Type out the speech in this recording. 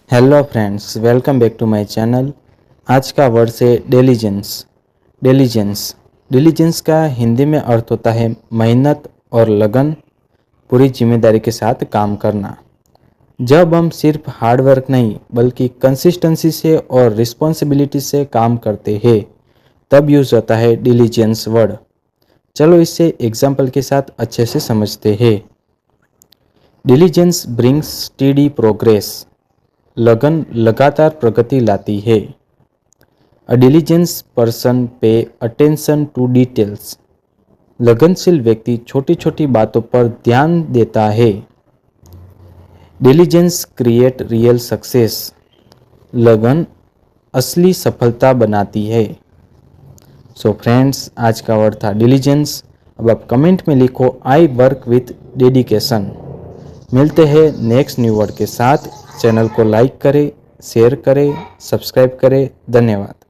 Hello friends, welcome back to my channel. आज का word है डिलीजेंस। डिलीजेंस का हिंदी में अर्थ होता है मेहनत और लगन, पूरी जिम्मेदारी के साथ काम करना। जब हम सिर्फ हार्ड वर्क नहीं बल्कि कंसिस्टेंसी से और रिस्पॉन्सिबिलिटी से काम करते हैं तब यूज होता है डिलीजेंस वर्ड। चलो इसे एग्जाम्पल के साथ अच्छे से समझते हैं। Diligence brings steady progress. लगन लगातार प्रगति लाती है। A diligence person pay attention to details. लगनशील व्यक्ति छोटी छोटी बातों पर ध्यान देता है। Diligence create real success. लगन असली सफलता बनाती है। सो फ्रेंड्स, आज का वर्ड था डिलीजेंस। अब आप कमेंट में लिखो आई वर्क विथ डेडिकेशन। मिलते हैं नेक्स्ट न्यू वर्ड के साथ। चैनल को लाइक करें, शेयर करें, सब्सक्राइब करें। धन्यवाद।